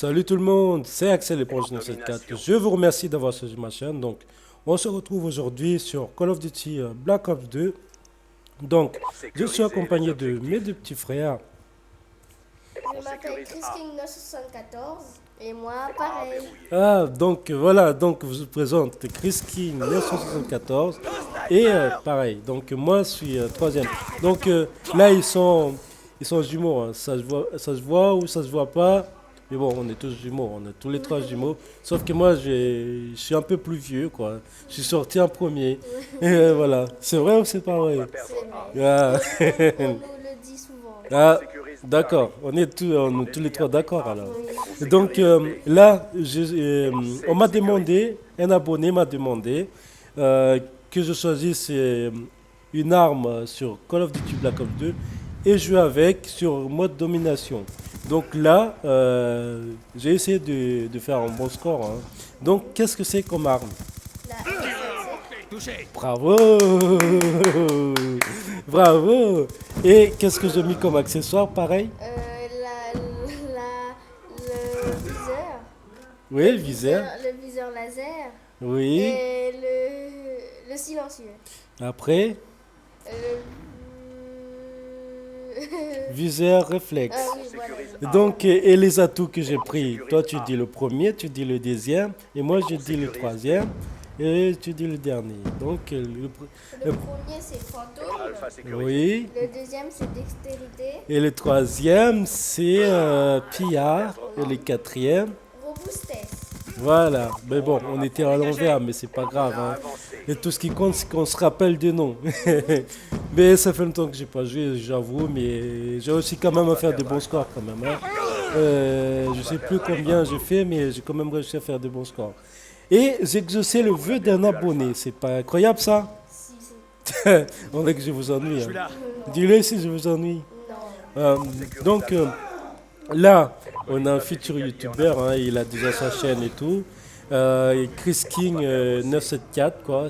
Salut tout le monde, c'est Axel Éponge 974. Je vous remercie d'avoir suivi ma chaîne. Donc, on se retrouve aujourd'hui sur Call of Duty Black Ops 2. Donc, je suis accompagné de mes deux petits frères. Je m'appelle Christine 974 et moi pareil. Ah, donc voilà, donc je vous présente Chris King 974 et pareil. Donc moi je suis troisième. Donc là ils sont jumeaux. Hein. Ça se voit ou ça se voit pas. Mais bon, on est tous jumeaux, on est tous les trois jumeaux. Sauf que moi je suis un peu plus vieux quoi. Je suis sorti en premier. Et voilà, c'est vrai ou c'est pas vrai? C'est vrai. Ah. On nous le dit souvent. Ah, d'accord, on est tous les trois d'accord alors. Oui. Donc là, on m'a demandé, un abonné m'a demandé que je choisisse une arme sur Call of Duty Black Ops 2 et jouer avec sur mode domination. Donc là, j'ai essayé de faire un bon score. Hein. Donc qu'est-ce que c'est comme arme? La RSC. Bravo! Bravo! Et qu'est-ce que j'ai mis comme accessoire pareil? Le viseur. Oui, le viseur. Le viseur laser. Oui. Et le silencieux. Après, Le... viseur réflexe. Ah oui, voilà. Donc, et les atouts que j'ai pris, toi tu dis le premier, tu dis le deuxième, et moi je dis le troisième, et tu dis le dernier. Donc, Le premier c'est fantôme. oui. Le deuxième c'est dextérité. Et le troisième, c'est pillard. Et le quatrième, Robustesse. voilà. Mais bon, on était à l'envers, mais c'est pas grave. Hein. Et tout ce qui compte, c'est qu'on se rappelle des noms. Mais ça fait longtemps que j'ai pas joué, j'avoue, mais j'ai aussi quand même à faire des bons scores quand même. Hein. Je sais plus combien j'ai fait, mais j'ai quand même réussi à faire des bons scores. Et j'ai exaucé le vœu d'un abonné. C'est pas incroyable ça? Si, On dirait que je vous ennuie. Hein. non. Dis-le si je vous ennuie. Non. Donc là, on a un futur youtubeur, hein, il a déjà sa chaîne et tout. Et Chris King 974, quoi,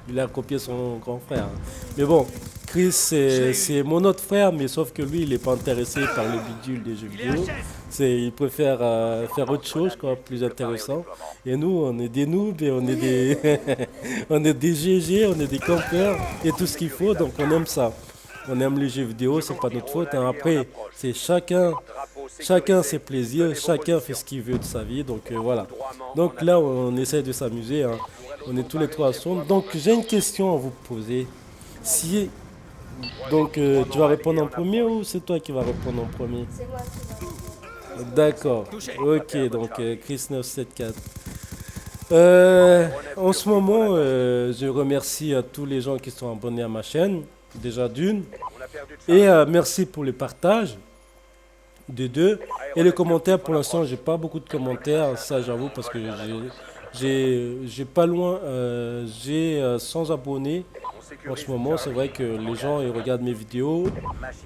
il a copié son grand frère. Hein. Mais bon, Chris, c'est mon autre frère, mais sauf que lui, il n'est pas intéressé par le bidule des jeux vidéo. Il préfère faire autre chose, quoi, plus intéressant. Et nous, on est des noobs, et on est des, on est des GG, on est des campeurs, et tout ce qu'il faut, donc on aime ça. On aime les jeux vidéo, c'est pas notre faute. Hein. Après, c'est chacun ses plaisirs, chacun fait ce qu'il veut de sa vie. Donc voilà. Donc là, on essaie de s'amuser. Hein. On est tous les trois ensemble. Donc j'ai une question à vous poser. Si donc tu vas répondre en premier ou c'est toi qui vas répondre en premier? C'est moi qui va. D'accord. Ok. Donc Chris 974. En ce moment, je remercie à tous les gens qui sont abonnés à ma chaîne, déjà d'une. Et merci pour les partages, de deux. Et les commentaires, pour l'instant, j'ai pas beaucoup de commentaires, ça j'avoue, parce que j'ai pas loin, j'ai 100 abonnés en ce moment. C'est vrai que les gens, ils regardent mes vidéos,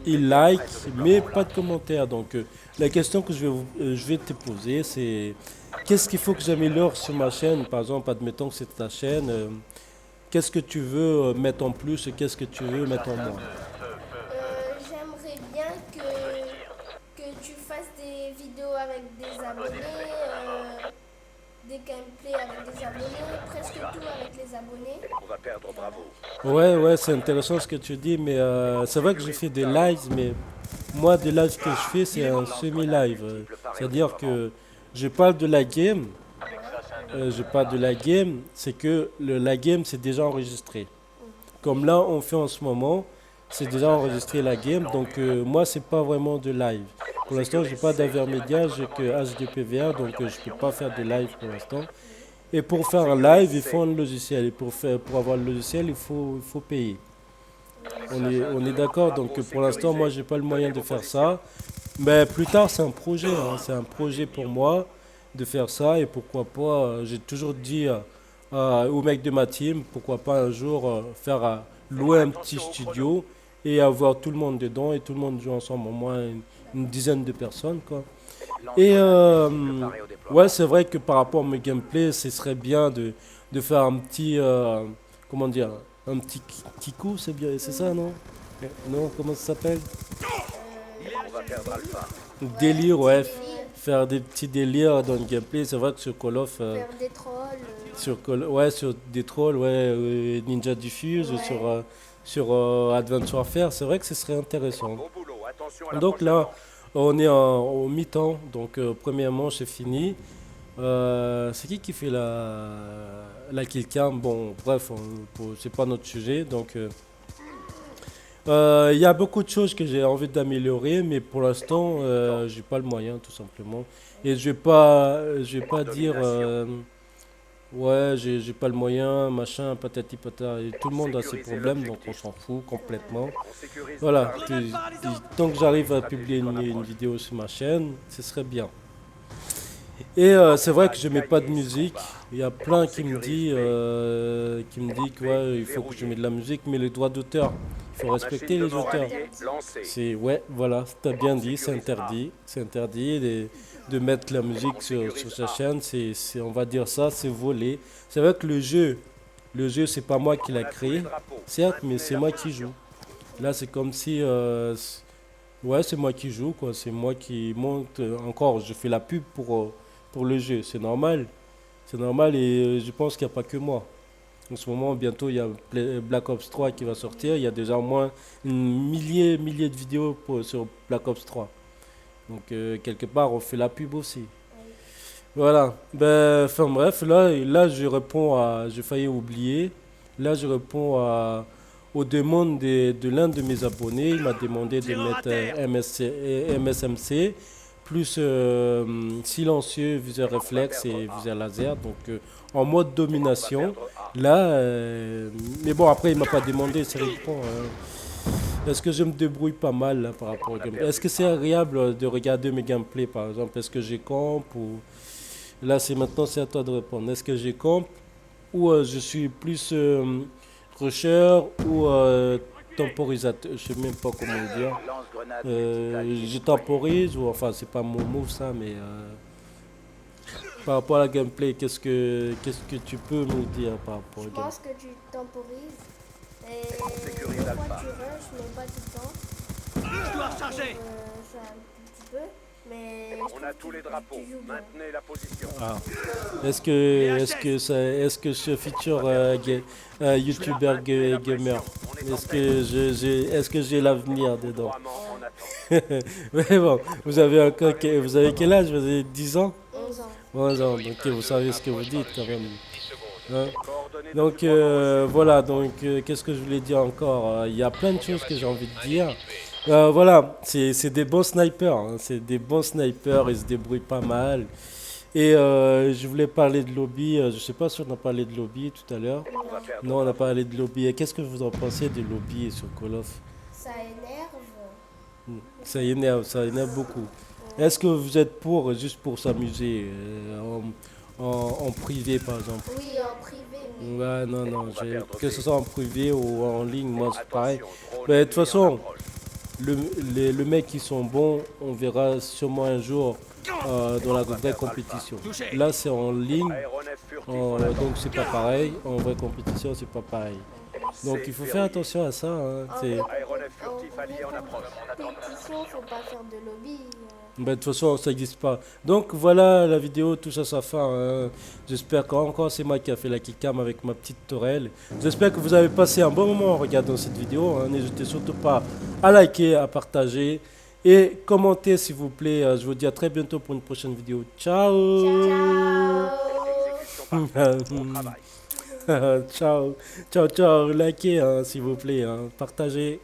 ils likent, mais pas de commentaires. Donc la question que je vais te poser, c'est qu'est-ce qu'il faut que j'améliore sur ma chaîne? Par exemple, admettons que c'est ta chaîne, qu'est-ce que tu veux mettre en plus et qu'est-ce que tu veux mettre en moins? J'aimerais bien que tu fasses des vidéos avec des abonnés, des gameplays avec des abonnés, presque tout avec les abonnés. Ouais, c'est intéressant ce que tu dis, mais c'est vrai que je fais des lives, mais moi, des lives que je fais, c'est un semi-live. C'est-à-dire que je parle de la game, je parle de la game, c'est que la game, c'est déjà enregistré. Comme là, on fait en ce moment, c'est déjà enregistré la game, donc moi, c'est pas vraiment de live. Pour l'instant, j'ai pas d'intermédiaire, j'ai que HDPVA, donc je peux pas faire de live pour l'instant. Et pour faire un live, il faut un logiciel. Et pour avoir le logiciel, il faut payer. On est d'accord. Donc pour l'instant, moi, j'ai pas le moyen de faire ça. Mais plus tard, c'est un projet. Hein. C'est un projet pour moi de faire ça. Et pourquoi pas, j'ai toujours dit aux mecs de ma team, pourquoi pas un jour faire louer un petit studio et avoir tout le monde dedans et tout le monde joue ensemble, au moins une dizaine de personnes, quoi. Et ouais, c'est vrai que par rapport à mes gameplays, ce serait bien de faire un petit, comment dire, un petit kikou, c'est bien, c'est ça, non? Non, comment ça s'appelle? Euh, Délire, ouais. délire. faire des petits délires dans le gameplay. C'est vrai que sur Call of, faire des trolls. ouais, sur des trolls, ouais, Ninja Diffuse, Ouais. sur Advanced Warfare, c'est vrai que ce serait intéressant. Bon boulot, attention à la Donc prochaine là, manche. on est au mi-temps, donc première manche est finie. C'est qui fait la kill cam? Bon, bref, c'est pas notre sujet. Donc, il y a beaucoup de choses que j'ai envie d'améliorer, mais pour l'instant, j'ai pas le moyen, tout simplement. Et je vais pas dire, ouais, j'ai pas le moyen, machin, patati patata. Et tout le monde a ses problèmes, donc on s'en fout complètement. On sécurise Voilà, le terrain. tant que j'arrive à publier une vidéo sur ma chaîne, ce serait bien. Et c'est vrai que je mets pas de musique. Il y a plein qui me dit que ouais, il faut que je mette de la musique, mais les droits d'auteur, il faut respecter Machine de les mort auteurs. alliée lancée. C'est ouais, voilà, t'as bien dit, c'est interdit de mettre la musique sur sa chaîne. On va dire ça, c'est volé. C'est vrai que le jeu, c'est pas moi qui On l'a a tous les créé, drapeaux. certes, mais Maintenez c'est la moi qui position. joue. Là, c'est comme si, ouais, c'est moi qui joue, quoi. C'est moi qui monte. Encore, je fais la pub pour le jeu. C'est normal, et je pense qu'il n'y a pas que moi. En ce moment, bientôt, il y a Black Ops 3 qui va sortir. Il y a déjà au moins milliers de vidéos sur Black Ops 3. Donc, quelque part, on fait la pub aussi. Voilà. Ben, enfin bref, là, je réponds à. J'ai failli oublier. Là, je réponds aux demandes de l'un de mes abonnés. Il m'a demandé de mettre MSMC, plus silencieux, viseur réflexe et viseur laser. Donc, en mode domination. Là, mais bon, après, il m'a pas demandé, ça dépend. Est-ce que je me débrouille pas mal là, par rapport au gameplay? Est-ce que c'est agréable de regarder mes gameplays, par exemple? Est-ce que j'ai camp ou... Là, maintenant, c'est à toi de répondre. Est-ce que j'ai camp ou je suis plus rusher ou temporisateur? Je sais même pas comment le dire. Lance-grenade Je temporise ou enfin, c'est pas mon move ça, mais par rapport à la gameplay, qu'est-ce que tu peux me dire par rapport au Je gameplay? pense que tu temporises. Et sécurise des fois Alpha. tu rushes, mais pas tout le temps. Je dois recharger. Ça un petit peu. Mais je On trouve a tous que les drapeaux. tu joues bien. Maintenez la position. Ah. Est-ce que ce futur YouTuber gamer, est-ce que j'ai l'avenir dedans? Couramment en attente. Mais bon, vous avez quel âge? Vous avez 10 ans? 11 ans. 11 ans, donc vous savez ce que vous dites quand même. Hein? Coordonnées Donc de mouvement voilà, donc qu'est-ce que je voulais dire encore? Il y a plein de choses que j'ai envie de dire. Voilà, c'est des bons snipers, hein, c'est des bons snipers, ils se débrouillent pas mal. Et je voulais parler de lobby, je sais pas si on a parlé de lobby tout à l'heure. On va perdre. Non, on a parlé de lobby. Et qu'est-ce que vous en pensez des lobbies sur Call of? Ça énerve. Ça énerve beaucoup. Est-ce que vous êtes pour, juste pour s'amuser, en privé par exemple? Oui, en privé. Mais Ouais, non, va perdre que ce soit en privé ou en ligne, moi c'est pareil. Attention, drone Mais de toute ennemi en façon, approche. le mec qui sont bons, on verra sûrement un jour dans la vraie compétition. Là c'est en ligne, Aéronef furtif en- en attente. donc c'est pas pareil. En vraie compétition, c'est pas pareil. Donc il faut faire attention à ça. Hein. C'est- Aéronef furtif allié en approche. compétition, faut pas faire de lobby. Ben, de toute façon, ça n'existe pas. Donc voilà, la vidéo touche à sa fin. Hein. J'espère qu'encore c'est moi qui a fait la kickcam avec ma petite tourelle. J'espère que vous avez passé un bon moment en regardant cette vidéo. Hein. N'hésitez surtout pas à liker, à partager et commenter s'il vous plaît. Je vous dis à très bientôt pour une prochaine vidéo. Ciao. Exécution parfaite. Bon travail. Ciao. Ciao, likez hein, s'il vous plaît. Hein. Partagez.